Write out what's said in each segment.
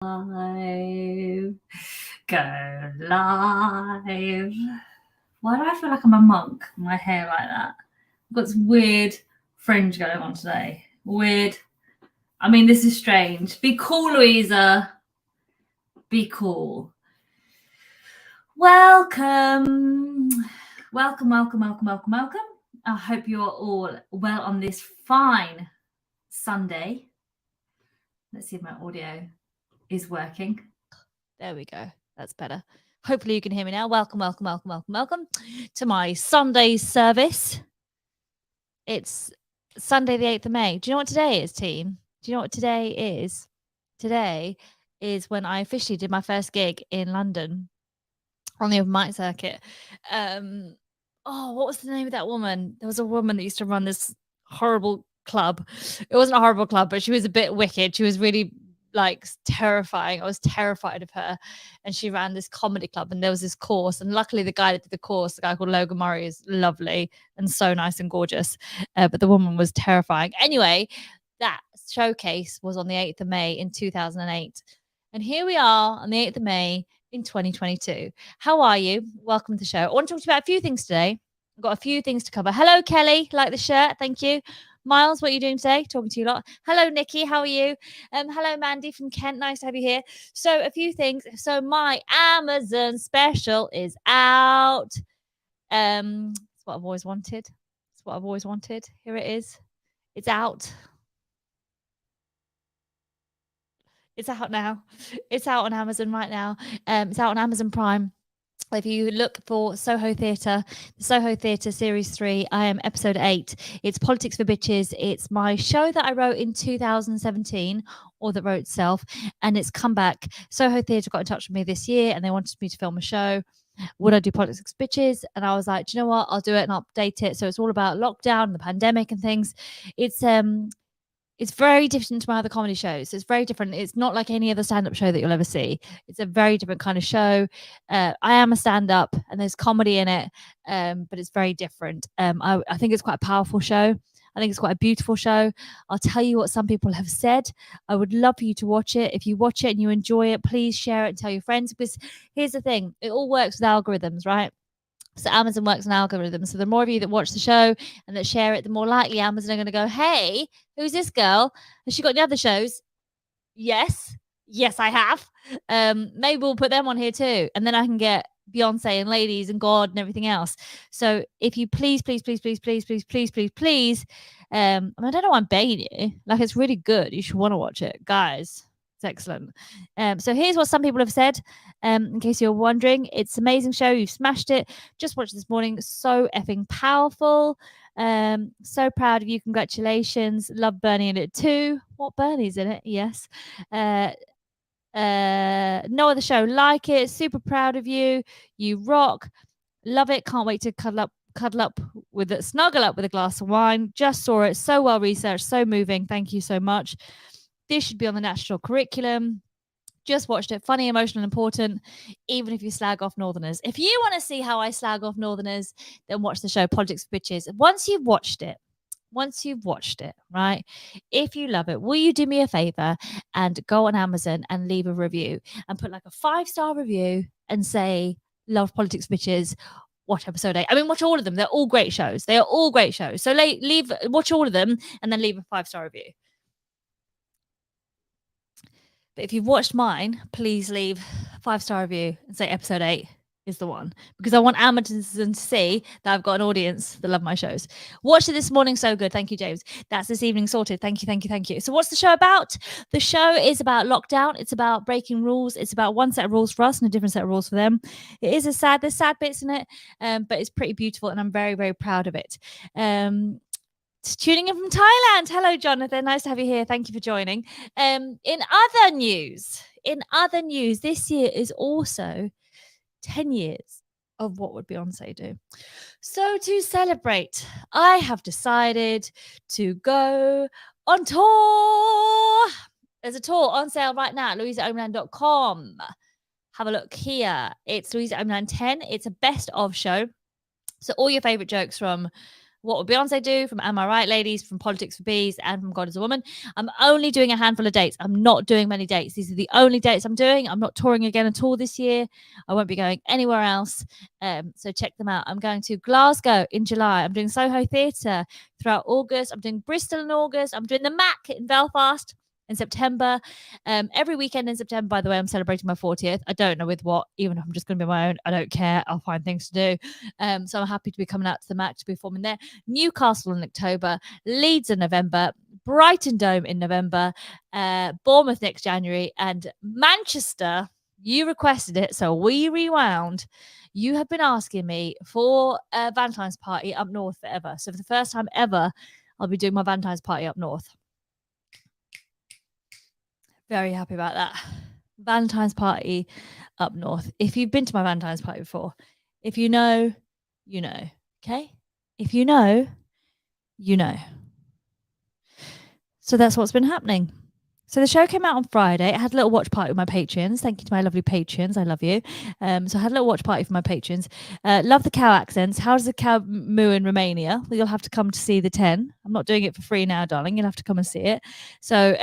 Live. Go live. Why do I feel like I'm a monk? My hair like that. I've got this weird fringe going on today. Weird. I mean, this is strange. Be cool, Luisa. Be cool. Welcome. Welcome. I hope you're all well on this fine Sunday. Let's see if my audio is working. There we go. That's better. Hopefully you can hear me now. Welcome to my Sunday service. It's Sunday the 8th of May. Do you know what today is, team? Do you know what today is? Today is when I officially did my first gig in London on the open mic circuit. What was the name of that woman? There was a woman that used to run this horrible club. It wasn't a horrible club, but she was a bit wicked. She was really terrifying. I was terrified of her, and she ran this comedy club, and there was this course, and luckily the guy that did the course, the guy called Logan Murray, is lovely and so nice and gorgeous, but the woman was terrifying. Anyway, that showcase was on the 8th of May in 2008, and here we are on the 8th of May in 2022. How are you? Welcome to the show. I want to talk to you about a few things today. I've got a few things to cover. Hello, Kelly. Like the shirt. Thank you. Miles, what are you doing today? Talking to you a lot. Hello, Nikki. How are you? Hello, Mandy from Kent. Nice to have you here. So a few things. So my Amazon special is out. It's what I've always wanted. Here it is. It's out. It's out now. It's out on Amazon right now. It's out on Amazon Prime. If you look for Soho Theatre, the Soho Theatre Series 3, I am episode 8. It's Politics for Bitches. It's my show that I wrote in 2017, or that wrote itself, and it's come back. Soho Theatre got in touch with me this year, and they wanted me to film a show. Would I do Politics for Bitches? And I was like, do you know what? I'll do it and update it. So it's all about lockdown, the pandemic and things. It's very different to my other comedy shows. It's very different. It's not like any other stand-up show that you'll ever see. It's a very different kind of show. I am a stand-up and there's comedy in it, but it's very different. I think it's quite a powerful show. I think it's quite a beautiful show. I'll tell you what some people have said. I would love for you to watch it. If you watch it and you enjoy it, please share it and tell your friends, because here's the thing. It all works with algorithms, right? So Amazon works on algorithms. So the more of you that watch the show and that share it, the more likely Amazon are going to go, hey, who's this girl? Has she got any other shows? Yes, I have. Maybe we'll put them on here too. And then I can get Beyonce and Ladies and God and everything else. So if you please, I don't know why I'm begging you. Like, it's really good. You should want to watch it. Guys, it's excellent. So here's what some people have said. In case you're wondering, it's an amazing show. You've smashed it. Just watched this morning. So effing powerful. So proud of you. Congratulations. Love Bernie in it too. What, Bernie's in it? Yes. No other show like it. Super proud of you. You rock. Love it. Can't wait to snuggle up with a glass of wine. Just saw it. So well researched. So moving. Thank you so much. This should be on the national curriculum. Just watched it. Funny, emotional, important, even if you slag off Northerners. If you want to see how I slag off Northerners, then watch the show Politics for Bitches. Once you've watched it, right? If you love it, will you do me a favor and go on Amazon and leave a review and put like a 5-star review and say, love Politics for Bitches. Watch episode 8. I mean, watch all of them. They're all great shows. So watch all of them and then leave a 5-star review. But if you've watched mine, please leave a 5-star review and say episode 8 is the one, because I want Amazon to see that I've got an audience that love my shows. Watched it this morning. So good. Thank you, James. That's this evening sorted. Thank you. So what's the show about? The show is about lockdown. It's about breaking rules. It's about one set of rules for us and a different set of rules for them. There's sad bits in it, but it's pretty beautiful and I'm very, very proud of it. Tuning in from Thailand. Hello, Jonathan. Nice to have you here. Thank you for joining. In other news, this year is also 10 years of What Would Beyonce Do? So to celebrate, I have decided to go on tour. There's a tour on sale right now at louisaomielan.com. Have a look here. It's Louisa Omielan 10. It's a best of show. So all your favorite jokes from What Would Beyonce Do, from Am I Right Ladies, from Politics for Bees, and from God is a Woman. I'm only doing a handful of dates. I'm not doing many dates. These are the only dates I'm doing. I'm not touring again at all this year. I won't be going anywhere else. So check them out. I'm going to Glasgow in July. I'm doing Soho Theatre throughout August. I'm doing Bristol in August. I'm doing the Mac in Belfast in September. Every weekend in September, by the way, I'm celebrating my 40th. I don't know with what, even if I'm just going to be my own. I don't care. I'll find things to do. So I'm happy to be coming out to the Mac to be performing there. Newcastle in October, Leeds in November, Brighton Dome in November, Bournemouth next January, and Manchester. You requested it, so we rewound. You have been asking me for a Valentine's party up north forever. So for the first time ever, I'll be doing my Valentine's party up north. Very happy about that. Valentine's party up north. If you've been to my Valentine's party before, if you know, you know. Okay? If you know, you know. So that's what's been happening. So the show came out on Friday. I had a little watch party with my patrons. Thank you to my lovely patrons. I love you. So I had a little watch party for my patrons. Love the cow accents. How does the cow moo in Romania? Well, you'll have to come to see the 10. I'm not doing it for free now, darling. You'll have to come and see it. So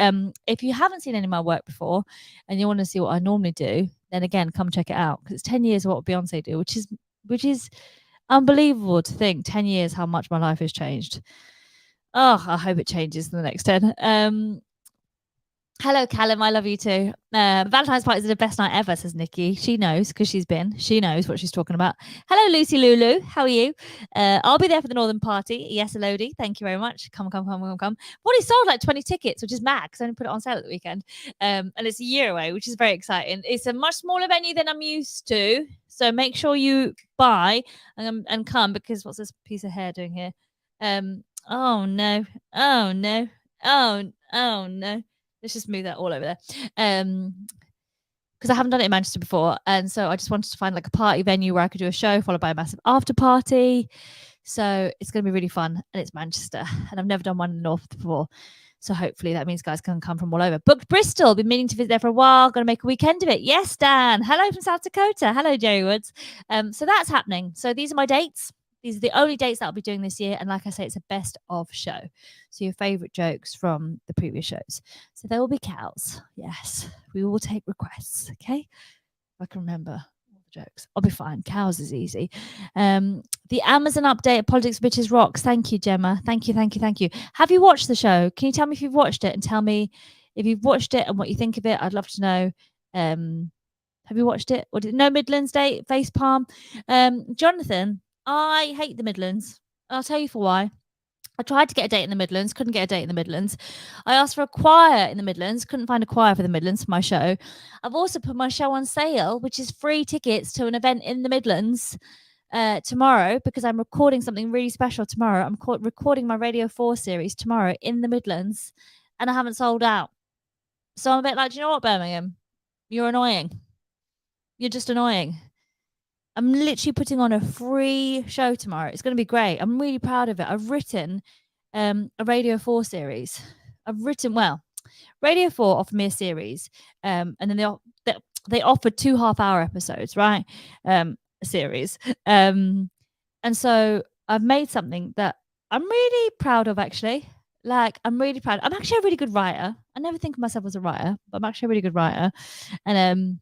if you haven't seen any of my work before and you want to see what I normally do, then again, come check it out, because it's 10 years of what Beyonce do, which is unbelievable to think. 10 years, how much my life has changed. Oh, I hope it changes in the next 10. Hello, Callum. I love you too. Valentine's parties are the best night ever, says Nikki. She knows because she's been. She knows what she's talking about. Hello, Lucy Lulu. How are you? I'll be there for the Northern Party. Yes, Elodie. Thank you very much. Come. Well, he sold like 20 tickets, which is mad because I only put it on sale at the weekend. And it's a year away, which is very exciting. It's a much smaller venue than I'm used to. So make sure you buy and come, because what's this piece of hair doing here? Oh, no. Oh, no. Oh, no. Let's just move that all over there. Because I haven't done it in Manchester before. And so I just wanted to find like a party venue where I could do a show followed by a massive after party. So it's going to be really fun. And it's Manchester. And I've never done one in the North before. So hopefully that means guys can come from all over. Booked Bristol. Been meaning to visit there for a while. Going to make a weekend of it. Yes, Dan. Hello from South Dakota. Hello, Jerry Woods. So that's happening. So these are my dates. These are the only dates that I'll be doing this year. And like I say, it's a best of show. So your favourite jokes from the previous shows. So there will be cows. Yes. We will take requests. Okay. If I can remember all the jokes. I'll be fine. Cows is easy. The Amazon update, Politics Bitches Rocks. Thank you, Gemma. Thank you. Have you watched the show? Can you tell me if you've watched it, and tell me if you've watched it and what you think of it? I'd love to know. Have you watched it? Or no Midlands date, face palm. Jonathan, I hate the Midlands. I'll tell you for why. I tried to get a date in the Midlands, couldn't get a date in the Midlands. I asked for a choir in the Midlands, couldn't find a choir for the Midlands for my show. I've also put my show on sale, which is free tickets to an event in the Midlands tomorrow, because I'm recording something really special tomorrow. I'm recording my Radio 4 series tomorrow in the Midlands, and I haven't sold out. So I'm a bit like, do you know what, Birmingham? You're annoying. You're just annoying. I'm literally putting on a free show tomorrow. It's going to be great. I'm really proud of it. I've written a Radio 4 series. Radio 4 offered me a series, and then they offered 2 half-hour episodes, right? A series. And so I've made something that I'm really proud of, actually. Like, I'm really proud. I'm actually a really good writer. I never think of myself as a writer, but I'm actually a really good writer. And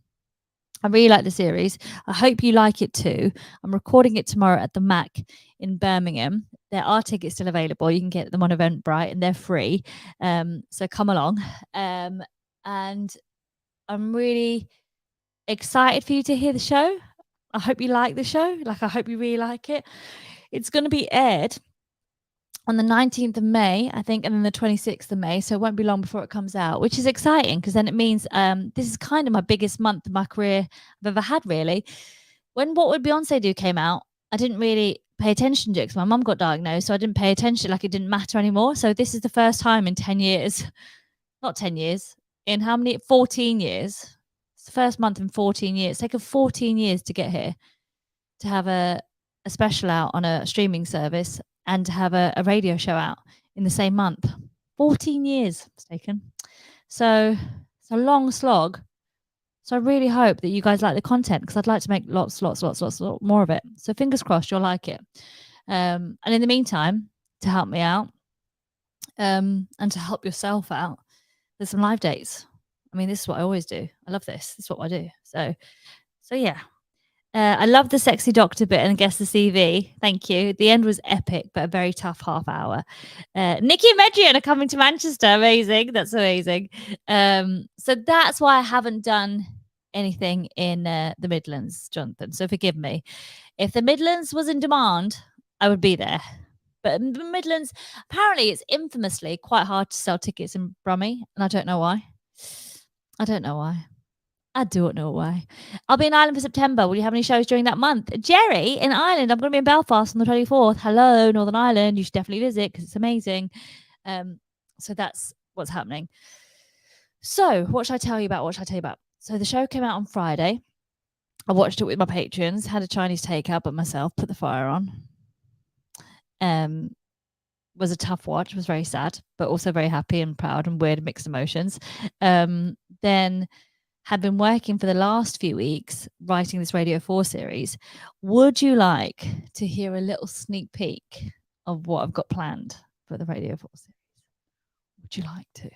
I really like the series. I hope you like it too. I'm recording it tomorrow at the Mac in Birmingham. There are tickets still available. You can get them on Eventbrite, and they're free. So come along. And I'm really excited for you to hear the show. I hope you like the show. Like, I hope you really like it. It's going to be aired on the 19th of May, I think, and then the 26th of May. So it won't be long before it comes out, which is exciting, because then it means this is kind of my biggest month of my career I've ever had, really. When What Would Beyonce Do came out, I didn't really pay attention to it because my mum got diagnosed, so I didn't pay attention, like it didn't matter anymore. So this is the first time in 10 years, not 10 years, in how many? 14 years. It's the first month in 14 years. It's taken 14 years to get here, to have a special out on a streaming service, and to have a radio show out in the same month. 14 years it's taken. So it's a long slog. So I really hope that you guys like the content, because I'd like to make lots more of it. So fingers crossed you'll like it. And in the meantime, to help me out, and to help yourself out, there's some live dates. I mean, this is what I always do. I love this. This is what I do. So yeah. I love the sexy doctor bit and guess the CV. Thank you. The end was epic, but a very tough half hour. Nikki and Medrian are coming to Manchester. Amazing. That's amazing. So that's why I haven't done anything in the Midlands, Jonathan. So forgive me. If the Midlands was in demand, I would be there. But in the Midlands, apparently it's infamously quite hard to sell tickets in Brummie, and I don't know why. I don't know why. I don't know why. I'll be in Ireland for September. Will you have any shows during that month? Jerry, in Ireland, I'm going to be in Belfast on the 24th. Hello, Northern Ireland. You should definitely visit because it's amazing. So that's what's happening. So what should I tell you about? So the show came out on Friday. I watched it with my patrons, had a Chinese takeout, but myself put the fire on. Was a tough watch, was very sad, but also very happy and proud and weird mixed emotions. Then had been working for the last few weeks writing this Radio 4 series. Would you like to hear a little sneak peek of what I've got planned for the Radio 4 series? Would you like to?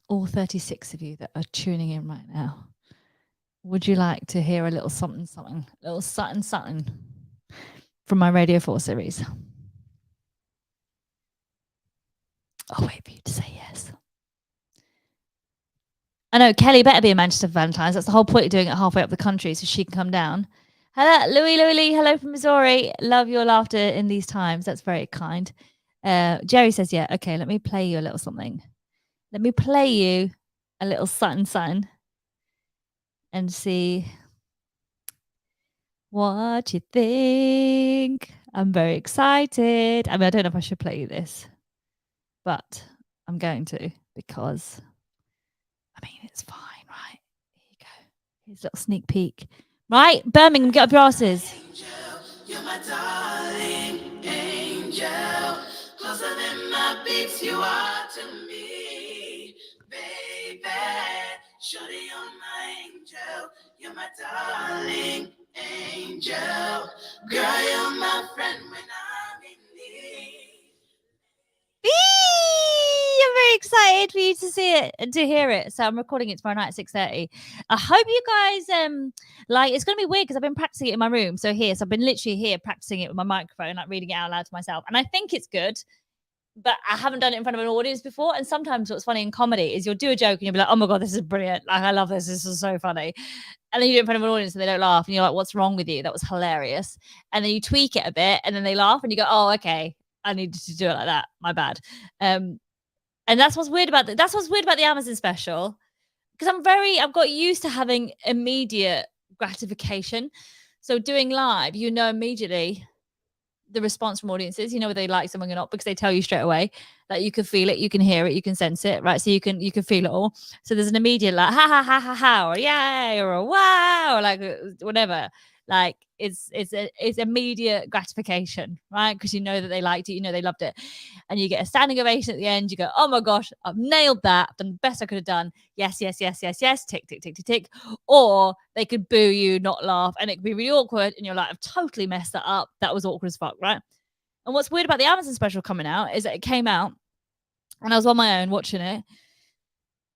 All 36 of you that are tuning in right now, would you like to hear a little something, little something from my Radio 4 series? I'll wait for you to say yes. I know Kelly better be in Manchester for Valentine's. That's the whole point of doing it halfway up the country so she can come down. Hello, Louie. Hello from Missouri. Love your laughter in these times. That's very kind. Jerry says, yeah. Okay, let me play you a little something. Let me play you a little something and see what you think. I'm very excited. I mean, I don't know if I should play you this, but I'm going to because, I mean, it's fine, right? Here you go. Here's a little sneak peek. Right, Birmingham, get up your asses. You're my darling angel. Closer than my beats, you are to me, baby. Shorty, you're my angel. You're my darling angel. Girl, you're my friend when I'm in need. I'm very excited for you to see it and to hear it. So I'm recording it tomorrow night at 6:30. I hope you guys like. It's going to be weird because I've been practicing it in my room. So I've been literally here practicing it with my microphone, like reading it out loud to myself, and I think it's good. But I haven't done it in front of an audience before. And sometimes what's funny in comedy is you'll do a joke and you'll be like, oh my God, this is brilliant. Like, I love this. This is so funny. And then you do it in front of an audience and they don't laugh. And you're like, what's wrong with you? That was hilarious. And then you tweak it a bit and then they laugh and you go, oh, okay. I needed to do it like that. My bad. And that's what's weird about that's what's weird about the Amazon special. Because I've got used to having immediate gratification. So doing live, you know immediately the response from audiences, you know, whether they like something or not, because they tell you straight away. Like you can feel it, you can hear it, you can sense it, right? So you can feel it all. So there's an immediate like ha ha ha ha ha, or yay, or a wow, or like whatever. Like it's immediate gratification, right? Because you know that they liked it, you know they loved it, and you get a standing ovation at the end. You go, oh my gosh, I've nailed that. I've done the best I could have done. Yes, yes, yes, yes, yes. Tick, tick, tick, tick, tick. Or they could boo you, not laugh, and it could be really awkward. And you're like, I've totally messed that up. That was awkward as fuck, right? And what's weird about the Amazon special coming out is that it came out, and I was on my own watching it,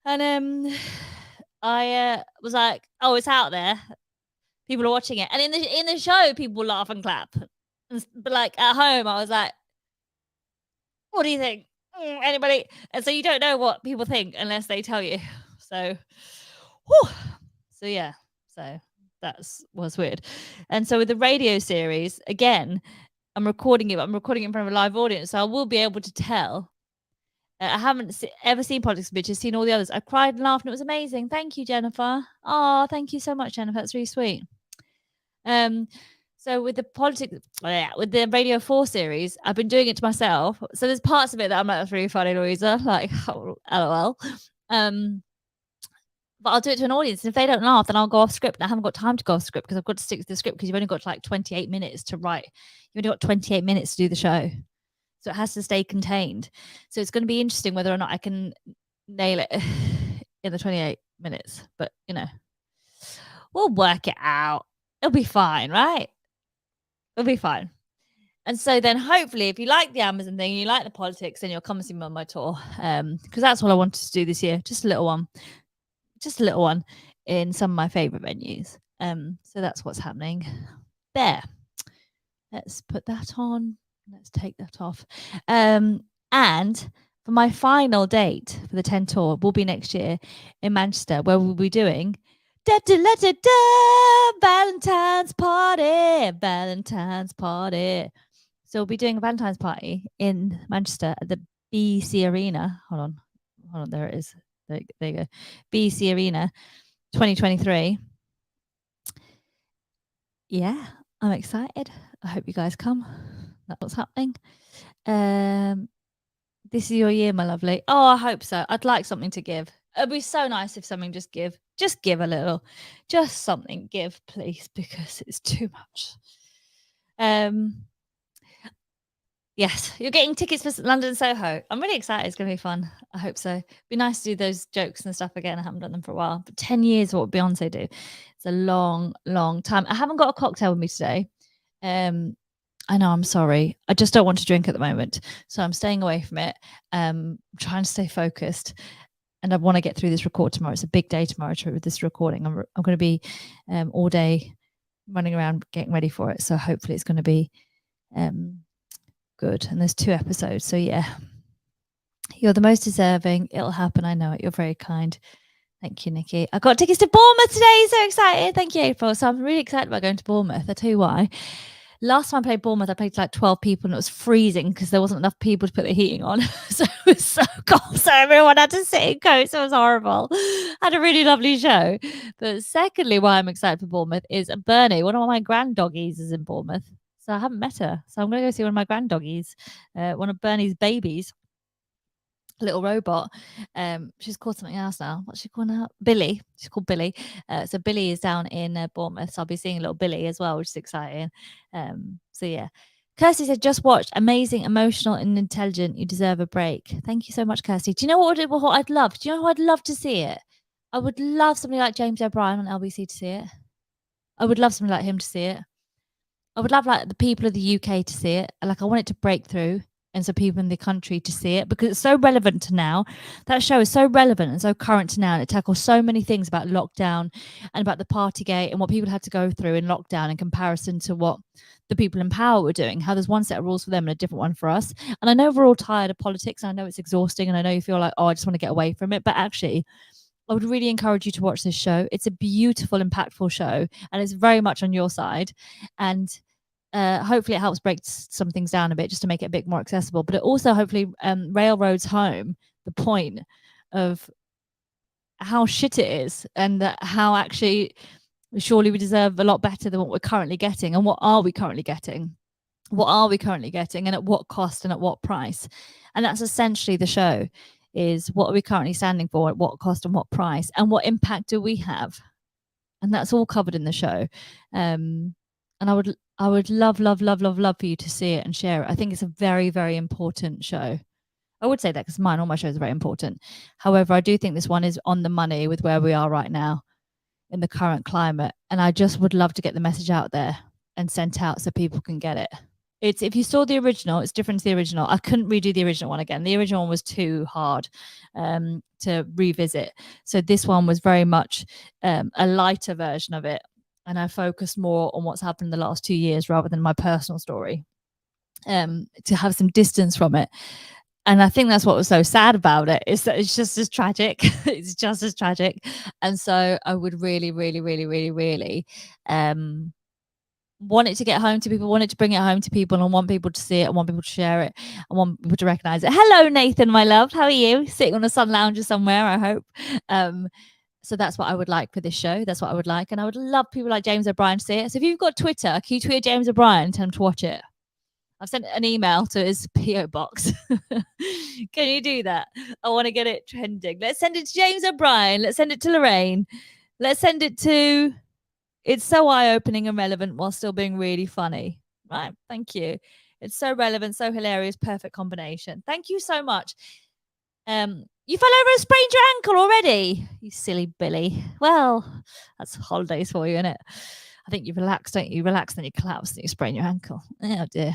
and I was like, oh, it's out there. People are watching it, and in the show, people laugh and clap. But like at home, I was like, "What do you think? Anybody?" And so you don't know what people think unless they tell you. So, whew. So yeah, so was weird. And so with the radio series, again, I'm recording it. I'm recording it in front of a live audience, so I will be able to tell. I haven't ever seen Politics and Bitches, seen all the others. I cried and laughed, and it was amazing. Thank you, Jennifer. Oh, thank you so much, Jennifer. That's really sweet. So with the Radio 4 series, I've been doing it to myself. So there's parts of it that I'm like, that's really funny, Louisa. Like, oh, LOL. But I'll do it to an audience. And if they don't laugh, then I'll go off script. And I haven't got time to go off script because I've got to stick to the script because you've only got like 28 minutes to write. You've only got 28 minutes to do the show. So it has to stay contained. So it's going to be interesting whether or not I can nail it in the 28 minutes. But, you know, we'll work it out. It'll be fine, right? It'll be fine. And so then hopefully if you like the Amazon thing, you like the politics, then you'll come and see me on my tour. Because that's what I wanted to do this year. Just a little one. Just a little one in some of my favourite venues. So that's what's happening there. Let's put that on. Let's take that off. And for my final date for the 10 tour will be next year in Manchester, where we'll be doing Valentine's party. So we'll be doing a Valentine's party in Manchester at the BC Arena. Hold on, there it is. There you go. BC Arena 2023. Yeah, I'm excited. I hope you guys come. That's what's happening. This is your year, my lovely. Oh, I hope so. I'd like something to give. It'd be so nice if something just give a little, just something give, please, because it's too much. Yes, you're getting tickets for London Soho. I'm really excited. It's going to be fun. I hope so. It'd be nice to do those jokes and stuff again. I haven't done them for a while. But 10 years, what would Beyonce do? It's a long, long time. I haven't got a cocktail with me today. I know, I'm sorry. I just don't want to drink at the moment. So I'm staying away from it. Trying to stay focused. And I want to get through this record tomorrow. It's a big day tomorrow with this recording. I'm going to be all day running around getting ready for it. So hopefully it's going to be good. And there's 2 episodes. So yeah, you're the most deserving. It'll happen. I know it. You're very kind. Thank you, Nikki. I got tickets to Bournemouth today. So excited. Thank you, April. So I'm really excited about going to Bournemouth. I'll tell you why. Last time I played Bournemouth, I played to like 12 people and it was freezing because there wasn't enough people to put the heating on. So it was so cold. So everyone had to sit in coats. It was horrible. Had a really lovely show. But secondly, why I'm excited for Bournemouth is Bernie, one of my grand doggies, is in Bournemouth. So I haven't met her. So I'm going to go see one of my grand doggies, one of Bernie's babies. Little robot. She's called something else now. What's she called now? Billy. She's called Billy. So Billy is down in Bournemouth. So I'll be seeing little Billy as well, which is exciting. So yeah. Kirsty said, just watched. Amazing, emotional, and intelligent. You deserve a break. Thank you so much, Kirsty. Do you know what I'd love? Do you know who I'd love to see it? I would love somebody like James O'Brien on LBC to see it. I would love somebody like him to see it. I would love like the people of the UK to see it. Like I want it to break through. And so people in the country to see it because it's so relevant to now. That show is so relevant and so current to now. And it tackles so many things about lockdown and about the Partygate and what people had to go through in lockdown in comparison to what the people in power were doing. How there's one set of rules for them and a different one for us. And I know we're all tired of politics. And I know it's exhausting. And I know you feel like, oh, I just want to get away from it. But actually, I would really encourage you to watch this show. It's a beautiful, impactful show. And it's very much on your side. And hopefully it helps break some things down a bit just to make it a bit more accessible, but it also hopefully railroads home the point of how shit it is and how actually surely we deserve a lot better than what we're currently getting. And what are we currently getting? What are we currently getting and at what cost and at what price? And that's essentially the show, is what are we currently standing for, at what cost and what price, and what impact do we have? And that's all covered in the show. And I would love for you to see it and share it. I think it's a very, very important show. I would say that because all my shows are very important. However, I do think this one is on the money with where we are right now in the current climate. And I just would love to get the message out there and sent out so people can get it. If you saw the original, it's different to the original. I couldn't redo the original one again. The original one was too hard to revisit. So this one was very much a lighter version of it. And I focused more on what's happened in the last 2 years rather than my personal story, to have some distance from it. And I think that's what was so sad about it, is that it's just as tragic. It's just as tragic. And so I would really, really, really, really, really want it to get home to people, want it to bring it home to people, and want people to see it, and want people to share it, and want people to recognize it. Hello, Nathan, my love. How are you? Sitting on a sun lounger somewhere, I hope. So that's what I would like for this show. That's what I would like. And I would love people like James O'Brien to see it. So if you've got Twitter, can you tweet James O'Brien and tell him to watch it? I've sent an email to his PO box. Can you do that? I want to get it trending. Let's send it to James O'Brien. Let's send it to Lorraine. Let's send it to... It's so eye-opening and relevant while still being really funny. Right? Thank you. It's so relevant, so hilarious, perfect combination. Thank you so much. You fell over and sprained your ankle already, you silly Billy. Well, that's holidays for you, isn't it? I think you relax, don't you? You relax, then you collapse, then you sprain your ankle. Oh dear.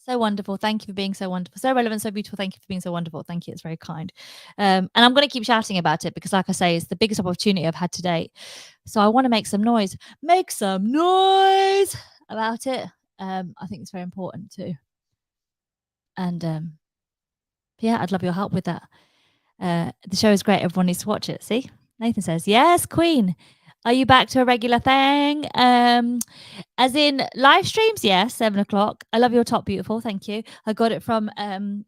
So wonderful. Thank you for being so wonderful. So relevant, so beautiful. Thank you for being so wonderful. Thank you. It's very kind. And I'm going to keep shouting about it because, like I say, it's the biggest opportunity I've had to date. So I want to make some noise. Make some noise about it. I think it's very important too. And yeah, I'd love your help with that. The show is great. Everyone needs to watch it. See? Nathan says, yes, Queen. Are you back to a regular thing? As in live streams? Yes, 7 o'clock. I love your top, beautiful. Thank you. I got it from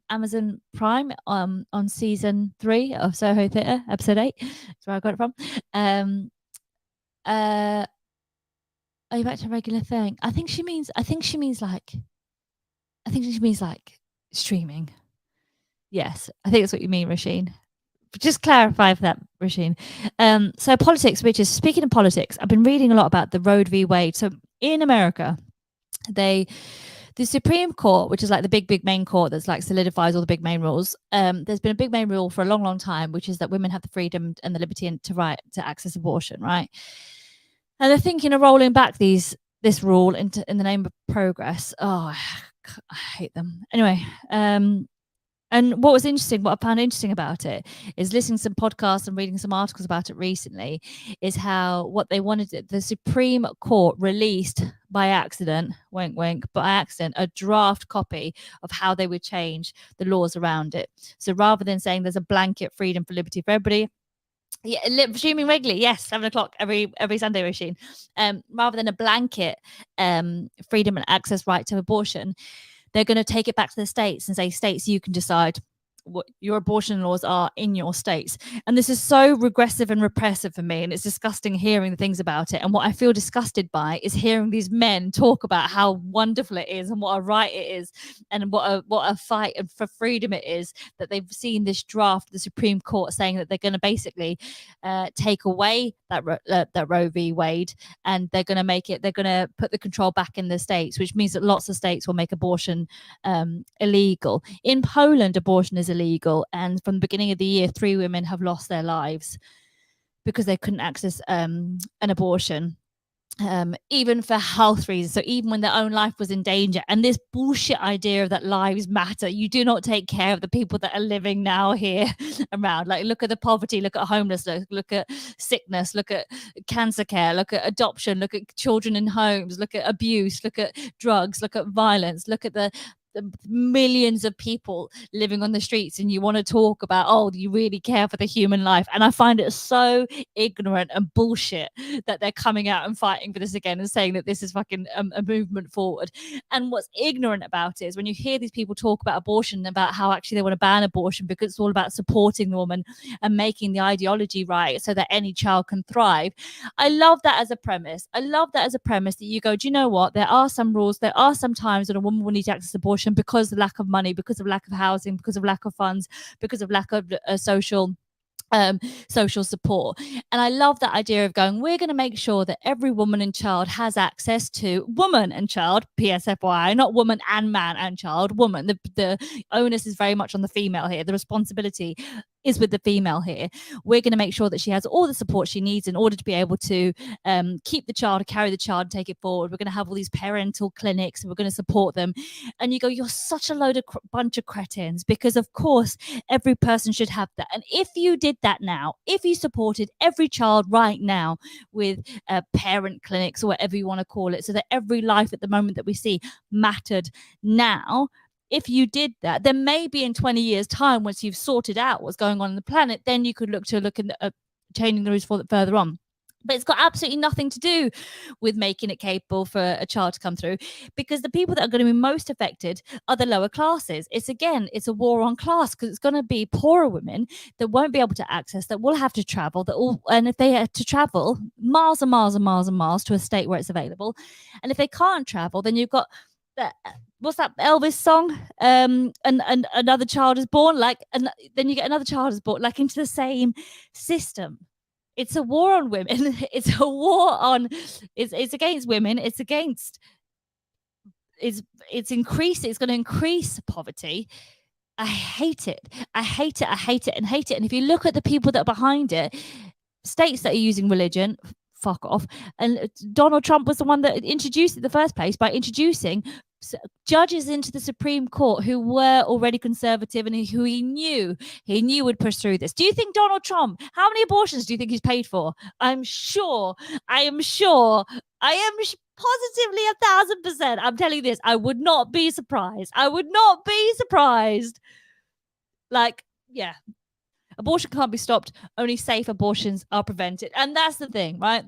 Amazon Prime on season 3 of Soho Theatre, episode 8. That's where I got it from. Are you back to a regular thing? I think she means like streaming. Yes, I think that's what you mean, Rasheen. Just clarify for that, Rasheen. So politics, which is, speaking of politics, I've been reading a lot about the Roe v. Wade. So in America, the Supreme Court, which is like the big main court that's like solidifies all the big main rules. There's been a big main rule for a long time, which is that women have the freedom and the liberty and to access abortion, right? And they're thinking of rolling back this rule in the name of progress. Oh, I hate them. Anyway, and what I found interesting about it is listening to some podcasts and reading some articles about it recently, is how what they wanted, the Supreme Court released by accident, wink, wink, by accident, a draft copy of how they would change the laws around it. So rather than saying there's a blanket freedom for liberty for everybody, streaming regularly, yes, 7 o'clock every Sunday, Rasheen. Rather than a blanket freedom and access right to abortion, they're going to take it back to the states and say, states, you can decide what your abortion laws are in your states. And this is so regressive and repressive for me, and it's disgusting hearing the things about it. And what I feel disgusted by is hearing these men talk about how wonderful it is and what a right it is and what a fight for freedom it is, that they've seen this draft of the Supreme Court saying that they're going to basically take away that Roe v. Wade, and they're going to put the control back in the states, which means that lots of states will make abortion illegal. In Poland, abortion is illegal, and from the beginning of the year 3 women have lost their lives because they couldn't access an abortion, even for health reasons. So even when their own life was in danger, and this bullshit idea of that lives matter, you do not take care of the people that are living now here around. Like, look at the poverty, look at homelessness, look at sickness, look at cancer care, look at adoption, look at children in homes, look at abuse, look at drugs, look at violence, look at the millions of people living on the streets, and you want to talk about, oh, do you really care for the human life? And I find it so ignorant and bullshit that they're coming out and fighting for this again and saying that this is fucking a movement forward. And what's ignorant about it is when you hear these people talk about abortion, about how actually they want to ban abortion because it's all about supporting the woman and making the ideology right so that any child can thrive. I love that as a premise. That you go, do you know what? There are some rules. There are some times when a woman will need to access abortion because of lack of money, because of lack of housing, because of lack of funds, because of lack of social support. And I love that idea of going, we're going to make sure that every woman and child has access to, woman and child, PSFY, not woman and man and child, woman. The onus is very much on the female here. The responsibility is with the female here. We're going to make sure that she has all the support she needs in order to be able to keep the child, carry the child, and take it forward. We're going to have all these parental clinics and we're going to support them. And you go, you're such a load of bunch of cretins, because of course every person should have that. And if you did that now, if you supported every child right now with parent clinics or whatever you want to call it, so that every life at the moment that we see mattered now, if you did that, then maybe in 20 years' time, once you've sorted out what's going on in the planet, then you could look at changing the rules for further on. But it's got absolutely nothing to do with making it capable for a child to come through, because the people that are going to be most affected are the lower classes. It's a war on class, because it's going to be poorer women that won't be able to access, that will have to travel, and if they have to travel miles and miles and miles and miles to a state where it's available, and if they can't travel, then you've got that. What's that Elvis song? And another child is born, and then you get another child is born, like into the same system. It's a war on women. It's a war on. It's against women. It's increasing. It's going to increase poverty. I hate it. I hate it. And if you look at the people that are behind it, states that are using religion, fuck off. And Donald Trump was the one that introduced it in the first place by introducing judges into the Supreme Court who were already conservative and who he knew would push through this. Do you think Donald Trump, how many abortions do you think he's paid for? I am positively 1,000%. I'm telling you this, I would not be surprised. Like, yeah, abortion can't be stopped. Only safe abortions are prevented. And that's the thing, right?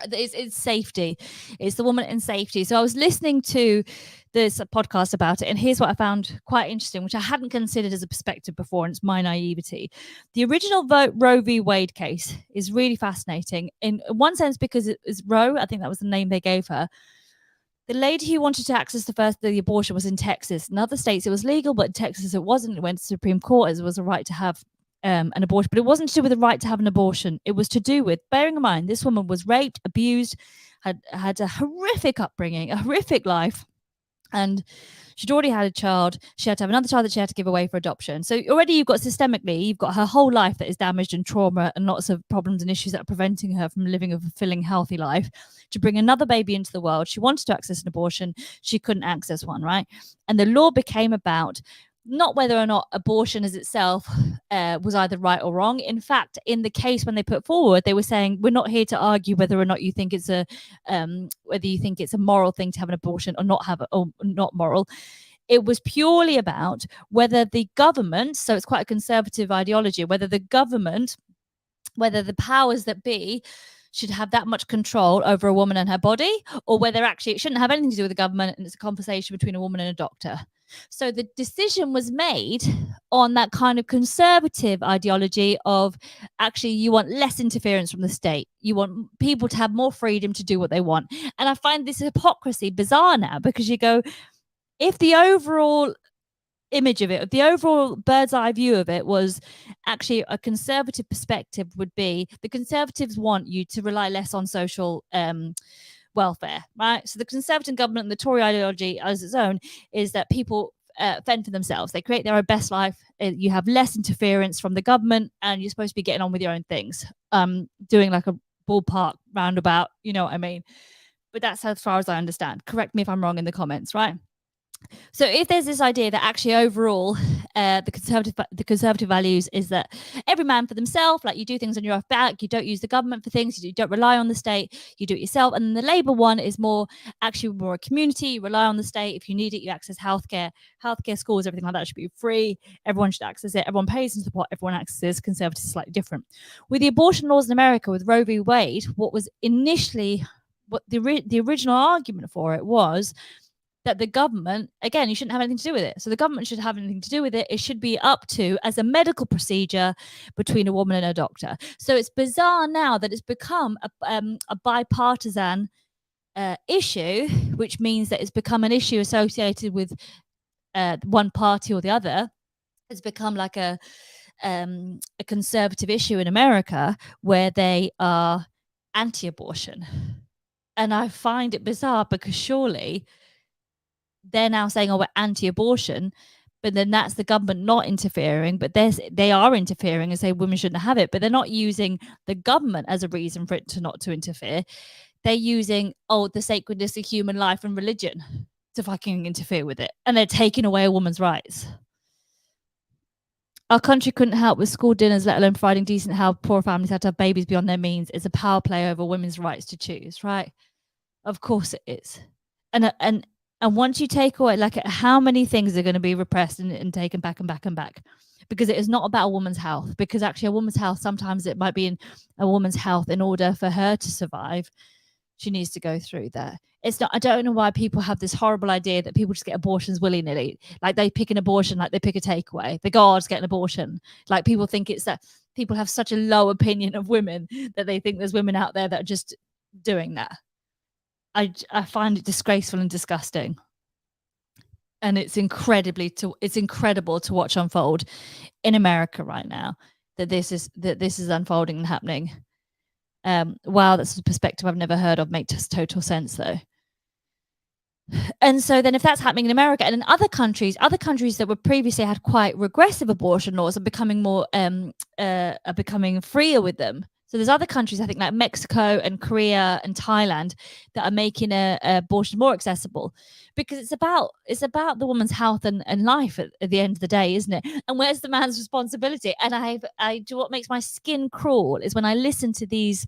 It's safety. It's the woman in safety. So I was listening to this podcast about it, and here's what I found quite interesting, which I hadn't considered as a perspective before, and it's my naivety. The original Roe v. Wade case is really fascinating in one sense because it is Roe. I think that was the name they gave her. The lady who wanted to access the abortion was in Texas. In other states, it was legal, but in Texas, it wasn't. It went to the Supreme Court as it was a right to have an abortion, but it wasn't to do with the right to have an abortion. It was to do with, bearing in mind, this woman was raped, abused, had a horrific upbringing, a horrific life, and she'd already had a child. She had to have another child that she had to give away for adoption. So already you've got her whole life that is damaged and trauma and lots of problems and issues that are preventing her from living a fulfilling, healthy life. To bring another baby into the world, she wanted to access an abortion. She couldn't access one, right? And the law became about not whether or not abortion as itself was either right or wrong. In fact, in the case when they put forward, they were saying, we're not here to argue whether or not you think it's a moral thing to have an abortion or not moral. It was purely about whether the government, so it's quite a conservative ideology, whether the powers that be should have that much control over a woman and her body, or whether actually it shouldn't have anything to do with the government and it's a conversation between a woman and a doctor. So the decision was made on that kind of conservative ideology of actually you want less interference from the state. You want people to have more freedom to do what they want. And I find this hypocrisy bizarre now, because you go, if the overall image of it, the overall bird's eye view of it was actually a conservative perspective, would be the conservatives want you to rely less on social welfare, right? So the conservative government and the Tory ideology as its own is that people fend for themselves. They create their own best life. You have less interference from the government, and you're supposed to be getting on with your own things, doing like a ballpark roundabout, you know what I mean? But that's as far as I understand. Correct me if I'm wrong in the comments, right? So if there's this idea that actually overall the conservative values is that every man for themselves, like you do things on your own back, you don't use the government for things, you don't rely on the state, you do it yourself. And the Labour one is more a community, you rely on the state. If you need it, you access healthcare, schools, everything like that should be free. Everyone should access it. Everyone pays into the pot, everyone accesses. Conservatives is slightly different. With the abortion laws in America, with Roe v. Wade, what the original argument for it was that the government, again, you shouldn't have anything to do with it. So the government should have anything to do with it. It should be up to, as a medical procedure between a woman and a doctor. So it's bizarre now that it's become a bipartisan issue, which means that it's become an issue associated with one party or the other. It's become like a conservative issue in America where they are anti-abortion. And I find it bizarre, because surely they're now saying, oh, we're anti-abortion, but then that's the government not interfering, but they are interfering and say women shouldn't have it, but they're not using the government as a reason for it not to interfere. They're using, the sacredness of human life and religion to fucking interfere with it. And they're taking away a woman's rights. Our country couldn't help with school dinners, let alone providing decent health. Poor families had to have babies beyond their means. It's a power play over women's rights to choose, right? Of course it is. And once you take away, like, how many things are going to be repressed and taken back and back and back? Because it is not about a woman's health. Because actually a woman's health, sometimes it might be in a woman's health in order for her to survive. She needs to go through that. It's not, I don't know why people have this horrible idea that people just get abortions willy-nilly. Like they pick an abortion, like they pick a takeaway. They go, I'll just get an abortion. Like people think it's that people have such a low opinion of women that they think there's women out there that are just doing that. I find it disgraceful and disgusting, and it's incredible to watch unfold in America right now. That this is unfolding and happening. Wow, that's a perspective I've never heard of. Makes total sense though. And so then, if that's happening in America and in other countries that were previously had quite regressive abortion laws are becoming more freer with them. So there's other countries, I think, like Mexico and Korea and Thailand, that are making abortion more accessible, because it's about the woman's health and life at the end of the day, isn't it? And where's the man's responsibility? And I do, what makes my skin crawl is when I listen to these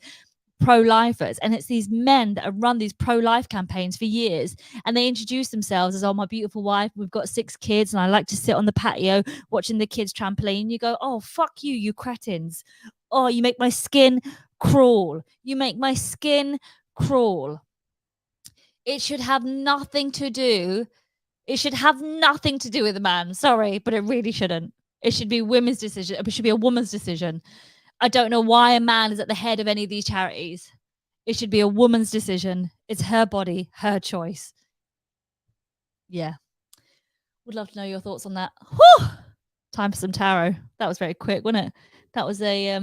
pro-lifers, and it's these men that have run these pro-life campaigns for years, and they introduce themselves as, oh, my beautiful wife, we've got 6 kids, and I like to sit on the patio watching the kids trampoline. You go, oh, fuck you cretins. Oh, you make my skin crawl. You make my skin crawl. It should have nothing to do with a man. Sorry, but it really shouldn't. It should be women's decision. It should be a woman's decision. I don't know why a man is at the head of any of these charities. It should be a woman's decision. It's her body, her choice. Yeah. Would love to know your thoughts on that. Whew! Time for some tarot. That was very quick, wasn't it? That was a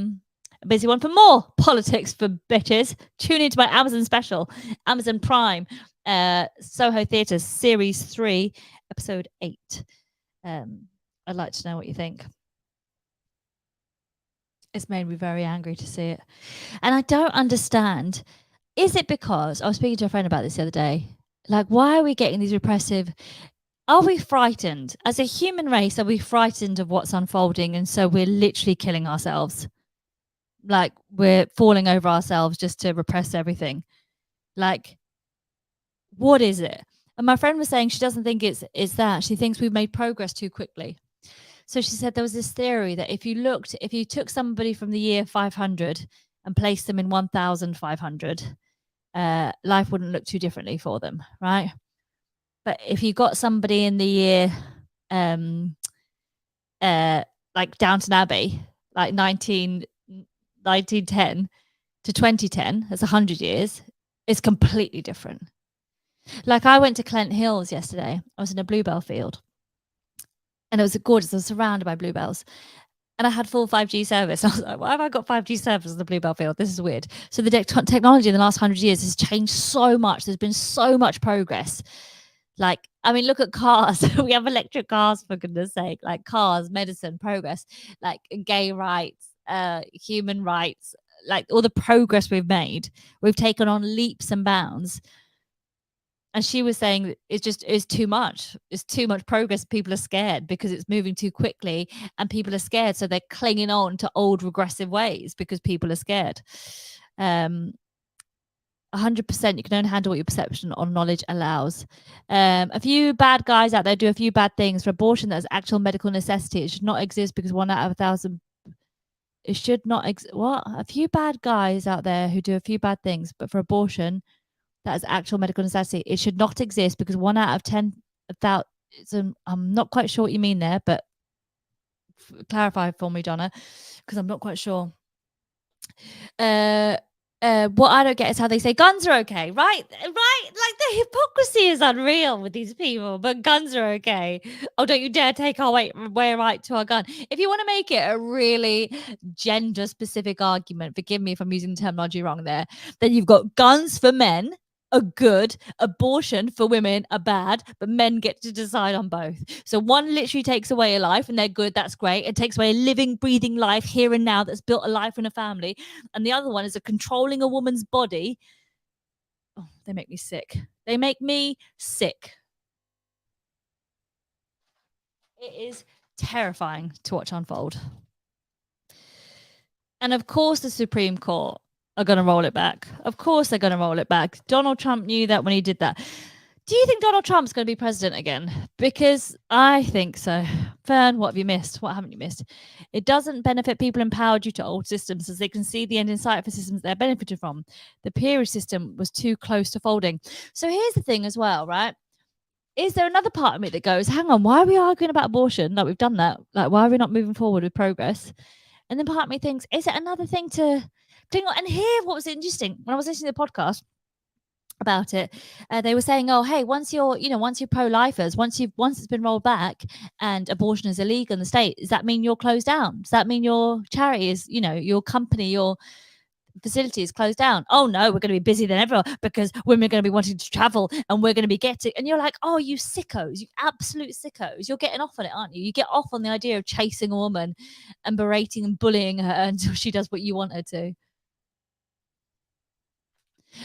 busy one. For more politics for bitches, tune into my Amazon special, Amazon Prime, Soho Theatre, Series 3, Episode 8. I'd like to know what you think. It's made me very angry to see it. And I don't understand. Is it because I was speaking to a friend about this the other day? Like, why are we getting these repressive? Are we frightened? As a human race, are we frightened of what's unfolding? And so we're literally killing ourselves. Like, we're falling over ourselves just to repress everything. Like, what is it? And my friend was saying she doesn't think it's that. She thinks we've made progress too quickly. So she said there was this theory that if you took somebody from the year 500 and placed them in 1500, life wouldn't look too differently for them, right? But if you got somebody in the year like Downton Abbey, like 1910 to 2010, that's 100 years, it's completely different. Like, I went to Clent Hills yesterday. I was in a bluebell field. And it was gorgeous. I was surrounded by bluebells. And I had full 5G service. I was like, why have I got 5G service in the bluebell field? This is weird. So the technology in the last 100 years has changed so much. There's been so much progress. Like, I mean, look at cars. We have electric cars, for goodness sake. Like, cars, medicine, progress, like gay rights, human rights, like all the progress we've made. We've taken on leaps and bounds. And she was saying it's too much. It's too much progress. People are scared because it's moving too quickly, and people are scared. So they're clinging on to old regressive ways because people are scared. 100%, you can only handle what your perception or knowledge allows. A few bad guys out there do a few bad things. For abortion, that is actual medical necessity. It should not exist because 1 out of 1,000. It should not exist. What? A few bad guys out there who do a few bad things, but for abortion, that is actual medical necessity. It should not exist because 1 out of 10,000. I'm not quite sure what you mean there, but clarify for me, Donna, because I'm not quite sure. What I don't get is how they say guns are okay, right? Like, the hypocrisy is unreal with these people, but guns are okay. Oh, don't you dare take our way right to our gun. If you want to make it a really gender-specific argument, forgive me if I'm using the terminology wrong there, then you've got guns for men are good, abortion for women are bad, but men get to decide on both. So one literally takes away a life and they're good, that's great. It takes away a living, breathing life here and now that's built a life and a family. And the other one is controlling a woman's body. Oh, they make me sick. They make me sick. It is terrifying to watch unfold. And of course, the Supreme Court are going to roll it back. Of course they're going to roll it back. Donald Trump knew that when he did that. Do you think Donald Trump's going to be president again? Because I think so. Fern, what have you missed? What haven't you missed? It doesn't benefit people in power due to old systems, as they can see the end in sight for systems they're benefited from. The peerage system was too close to folding. So here's the thing as well, right? Is there another part of me that goes, hang on, why are we arguing about abortion? Like, we've done that. Like, why are we not moving forward with progress? And then part of me thinks, is it another thing to... And here, what was interesting, when I was listening to the podcast about it, they were saying, oh, hey, once you're pro-lifers, once it's been rolled back and abortion is illegal in the state, does that mean you're closed down? Does that mean your charity is, your company, your facility is closed down? Oh no, we're going to be busy than ever because women are going to be wanting to travel and we're going to be getting, and you're like, oh, you sickos, you absolute sickos, you're getting off on it, aren't you? You get off on the idea of chasing a woman and berating and bullying her until she does what you want her to.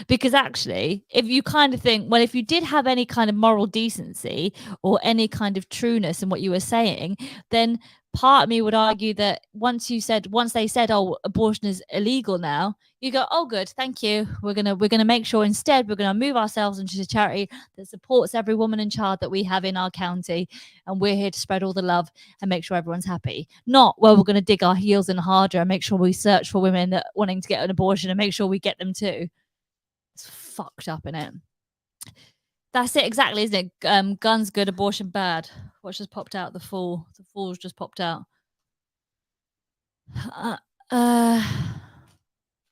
Because actually, if you kind of think, well, if you did have any kind of moral decency or any kind of trueness in what you were saying, then part of me would argue that once they said, oh, abortion is illegal now, you go, oh, good, thank you. We're gonna make sure instead we're gonna move ourselves into a charity that supports every woman and child that we have in our county, and we're here to spread all the love and make sure everyone's happy. Not, well, we're gonna dig our heels in harder and make sure we search for women that wanting to get an abortion and make sure we get them too. It's fucked up, in it. That's it exactly, isn't it? Guns good, abortion bad. What's just popped out? The fool's just popped out.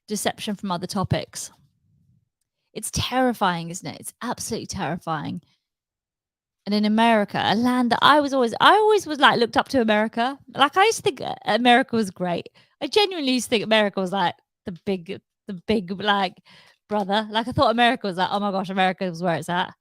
Deception from other topics. It's terrifying, isn't it? It's absolutely terrifying. And in America, a land that I always was like looked up to America. Like I used to think America was great. I genuinely used to think America was like the big like brother. Like I thought America was like, oh my gosh, America was where it's at.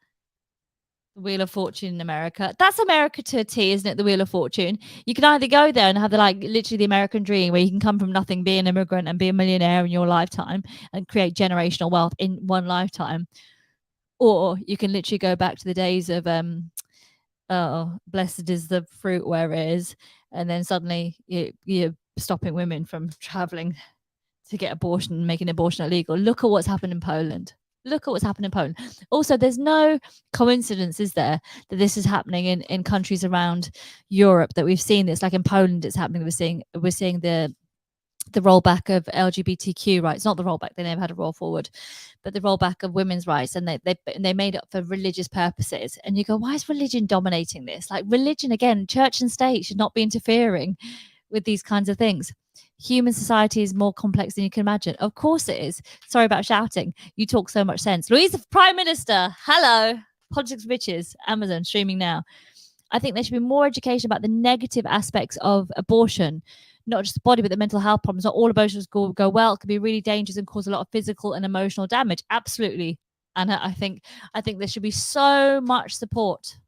The Wheel of Fortune in America. That's America to a T, isn't it? The Wheel of Fortune. You can either go there and have literally the American dream where you can come from nothing, be an immigrant and be a millionaire in your lifetime and create generational wealth in one lifetime. Or you can literally go back to the days of oh, blessed is the fruit where it is, and then suddenly you're stopping women from traveling to get abortion and making abortion illegal. Look at what's happened in Poland. Look at what's happened in Poland. Also, there's no coincidence, is there, that this is happening in countries around Europe, that we've seen this. Like in Poland, it's happening. We're seeing the rollback of LGBTQ rights. Not the rollback; they never had a roll forward, but the rollback of women's rights, and they made it for religious purposes. And you go, why is religion dominating this? Like religion, again, church and state should not be interfering with these kinds of things. Human society is more complex than you can imagine. Of course it is. Sorry about shouting. You talk so much sense. Luisa, Prime Minister, hello. Politics Bitches, Amazon, streaming now. I think there should be more education about the negative aspects of abortion, not just the body, but the mental health problems. Not all abortions go well. It can be really dangerous and cause a lot of physical and emotional damage. Absolutely. And I think there should be so much support,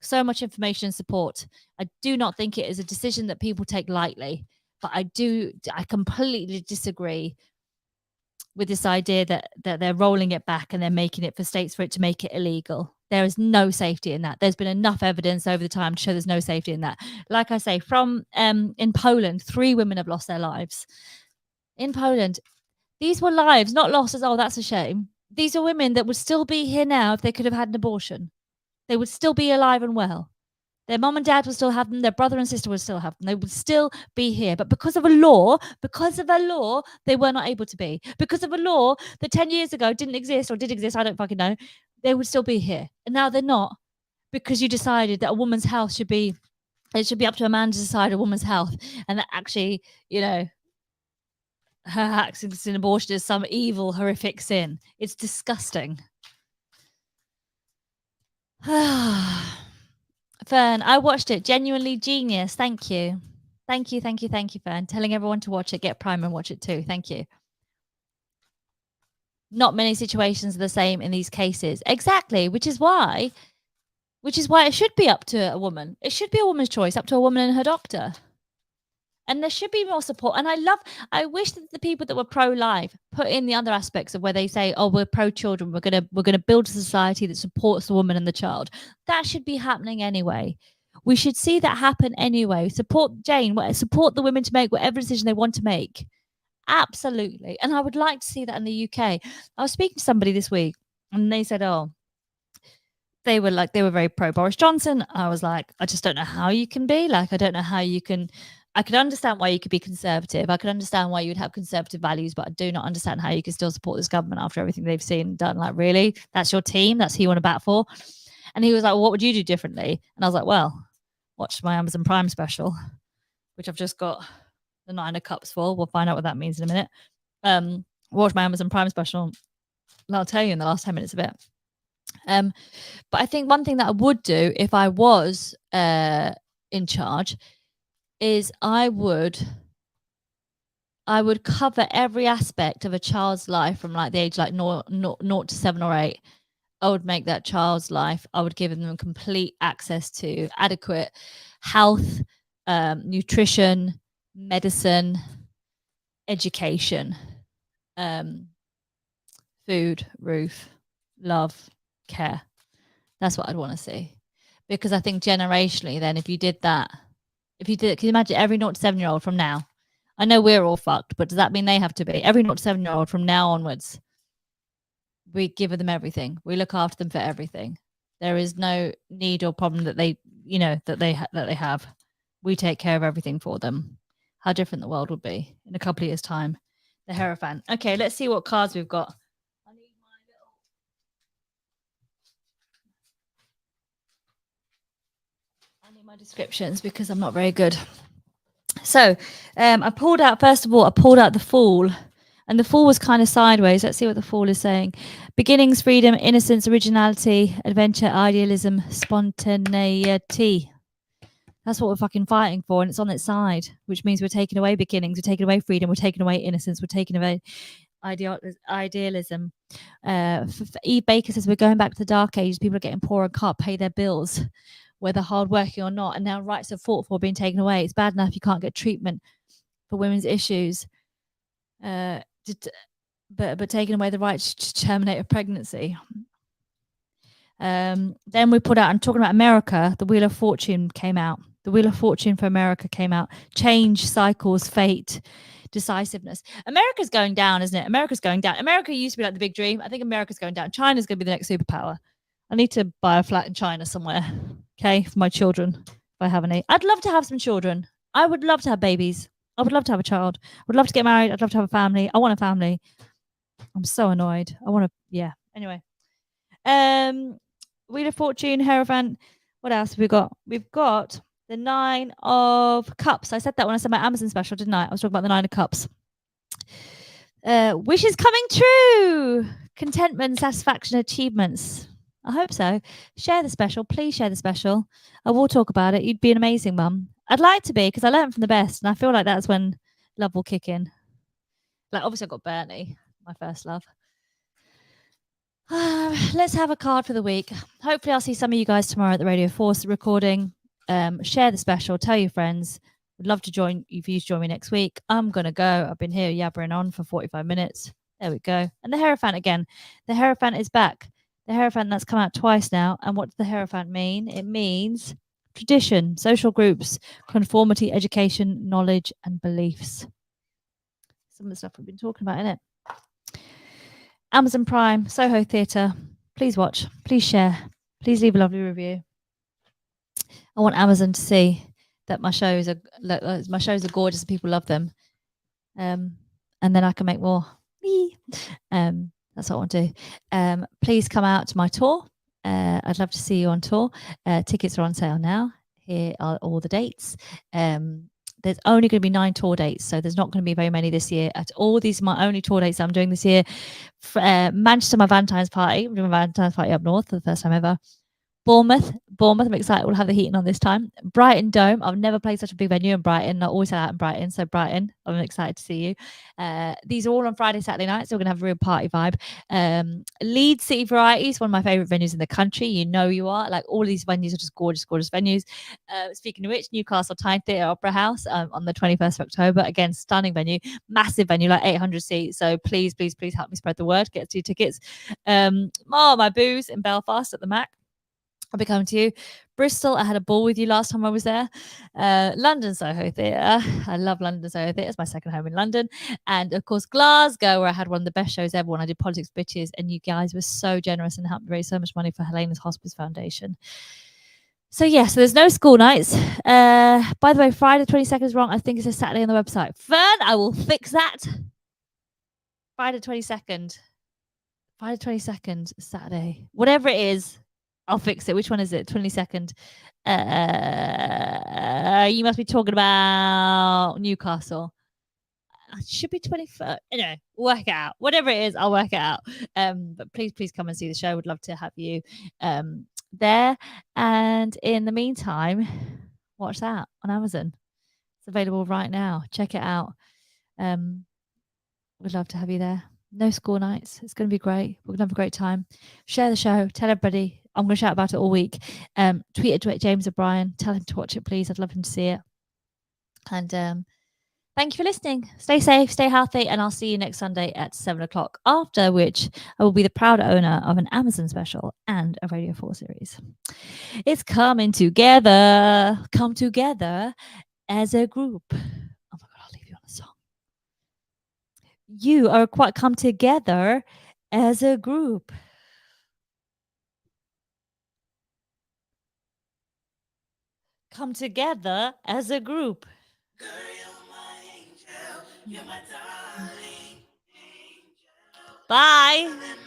so much information and support. I do not think it is a decision that people take lightly. But I completely disagree with this idea that they're rolling it back and they're making it for states for it to make it illegal. There is no safety in that. There's been enough evidence over the time to show there's no safety in that. Like I say, from in Poland, 3 women have lost their lives. In Poland, these were lives, not lost as, oh, that's a shame. These are women that would still be here now if they could have had an abortion. They would still be alive and well. Their mom and dad would still have them. Their brother and sister would still have them. They would still be here. But because of a law, they were not able to be. Because of a law that 10 years ago didn't exist or did exist, I don't fucking know, they would still be here. And now they're not, because you decided that a woman's health should be up to a man to decide a woman's health. And that actually, her actions in abortion is some evil, horrific sin. It's disgusting. Fern, I watched it. Genuinely genius. Thank you. Thank you, Fern. Telling everyone to watch it. Get Prime and watch it too. Thank you. Not many situations are the same in these cases. Exactly, which is why it should be up to a woman. It should be a woman's choice, up to a woman and her doctor. And there should be more support. And I wish that the people that were pro-life put in the other aspects of where they say, oh, we're pro-children. We're gonna build a society that supports the woman and the child. That should be happening anyway. We should see that happen anyway. Support support the women to make whatever decision they want to make. Absolutely. And I would like to see that in the UK. I was speaking to somebody this week and they said, oh, they were very pro Boris Johnson. I was like, I just don't know how you can be. Like, I don't know how you can. I could understand why you could be conservative. I could understand why you would have conservative values, but I do not understand how you can still support this government after everything they've seen and done. Like, really? That's your team? That's who you want to bat for? And he was like, well, what would you do differently? And I was like, well, watch my Amazon Prime special, which I've just got the 9 of Cups for. We'll find out what that means in a minute. Watch my Amazon Prime special. And I'll tell you in the last 10 minutes of it. But I think one thing that I would do if I was in charge is I would cover every aspect of a child's life from like the age like 0 to 7 or 8. I would make that child's life. I would give them complete access to adequate health, nutrition, medicine, education, food, roof, love, care. That's what I'd want to see. Because I think generationally, then, if you did that, can you imagine every 0 to 7-year-old from now? I know we're all fucked, but does that mean they have to be? Every 0 to 7-year-old from now onwards, we give them everything. We look after them for everything. There is no need or problem that they, that they have. We take care of everything for them. How different the world would be in a couple of years' time. The Hierophant. Okay, let's see what cards we've got. I need my descriptions because I'm not very good. So I pulled out the Fool. And the Fool was kind of sideways. Let's see what the Fool is saying. Beginnings, freedom, innocence, originality, adventure, idealism, spontaneity. That's what we're fucking fighting for. And it's on its side, which means we're taking away beginnings, we're taking away freedom, we're taking away innocence, we're taking away idealism. Eve Baker says we're going back to the dark ages. People are getting poor and can't pay their bills, whether hardworking or not. And now rights are fought for being taken away. It's bad enough you can't get treatment for women's issues. But taking away the right to terminate a pregnancy. Then we put out, and talking about America, the Wheel of Fortune came out. The Wheel of Fortune for America came out. Change, cycles, fate, decisiveness. America's going down, isn't it? America's going down. America used to be like the big dream. I think America's going down. China's going to be the next superpower. I need to buy a flat in China somewhere, okay, for my children, if I have any. I'd love to have some children. I would love to have babies. I would love to have a child. I would love to get married. I'd love to have a family. I want a family. I'm so annoyed. I want to, yeah. Anyway. Wheel of Fortune, Hierophant. What else have we got? We've got the 9 of Cups. I said that when I said my Amazon special, didn't I? I was talking about the 9 of Cups. Wishes coming true. Contentment, satisfaction, achievements. I hope so. Share the special. Please share the special. I will talk about it. You'd be an amazing mum. I'd like to be, because I learned from the best. And I feel like that's when love will kick in. Like, obviously, I've got Bernie, my first love. Let's have a card for the week. Hopefully I'll see some of you guys tomorrow at the Radio Force recording. Share the special, tell your friends. Would love to join if you join me next week. I'm gonna go. I've been here yabbering on for 45 minutes. There we go. And the Hierophant again. The Hierophant is back. The Hierophant, that's come out twice now. And what does the Hierophant mean? It means tradition, social groups, conformity, education, knowledge, and beliefs. Some of the stuff we've been talking about, innit? Amazon Prime, Soho Theatre. Please watch. Please share. Please leave a lovely review. I want Amazon to see that my shows are gorgeous and people love them. And then I can make more. That's what I want to do. Please come out to my tour. I'd love to see you on tour. Tickets are on sale now. Here are all the dates. There's only going to be 9 tour dates, so there's not going to be very many this year at all. These are my only tour dates I'm doing this year. Manchester, my Valentine's party. I'm doing my Valentine's party up north for the first time ever. Bournemouth, I'm excited. We'll have the heating on this time. Brighton Dome. I've never played such a big venue in Brighton. I always sell out in Brighton. So Brighton, I'm excited to see you. These are all on Friday, Saturday night. So we're going to have a real party vibe. Leeds City Varieties, one of my favourite venues in the country. You know you are. Like, all of these venues are just gorgeous, gorgeous venues. Speaking of which, Newcastle Tyne Theatre Opera House on the 21st of October. Again, stunning venue. Massive venue, like 800 seats. So please, please, please help me spread the word. Get 2 tickets. My booze in Belfast at the Mac. I'll be coming to you. Bristol, I had a ball with you last time I was there. London Soho Theatre. I love London Soho Theatre. It's my second home in London. And of course, Glasgow, where I had one of the best shows ever when I did Politics Bitches. And you guys were so generous and helped me raise so much money for Helena's Hospice Foundation. So yeah, so there's no school nights. By the way, Friday 22nd is wrong. I think it's a Saturday on the website. Fern, I will fix that. Friday 22nd. Friday 22nd, Saturday. Whatever it is, I'll fix it. Which one is it? 22nd. You must be talking about Newcastle. It should be 21st. Anyway, work it out. Whatever it is, I'll work it out. But please, please come and see the show. Would love to have you there. And in the meantime, watch that on Amazon. It's available right now. Check it out. Would love to have you there. No school nights. It's going to be great. We're going to have a great time. Share the show. Tell everybody. I'm going to shout about it all week. Tweet it to James O'Brien. Tell him to watch it, please. I'd love him to see it. And Thank you for listening. Stay safe, stay healthy, and I'll see you next Sunday at 7 o'clock, after which I will be the proud owner of an Amazon special and a Radio 4 series. It's coming together. Come together as a group. Oh my God, I'll leave you on a song. You are quite come together as a group. Come together as a group. Girl, you're my angel. You're my darling angel. Bye.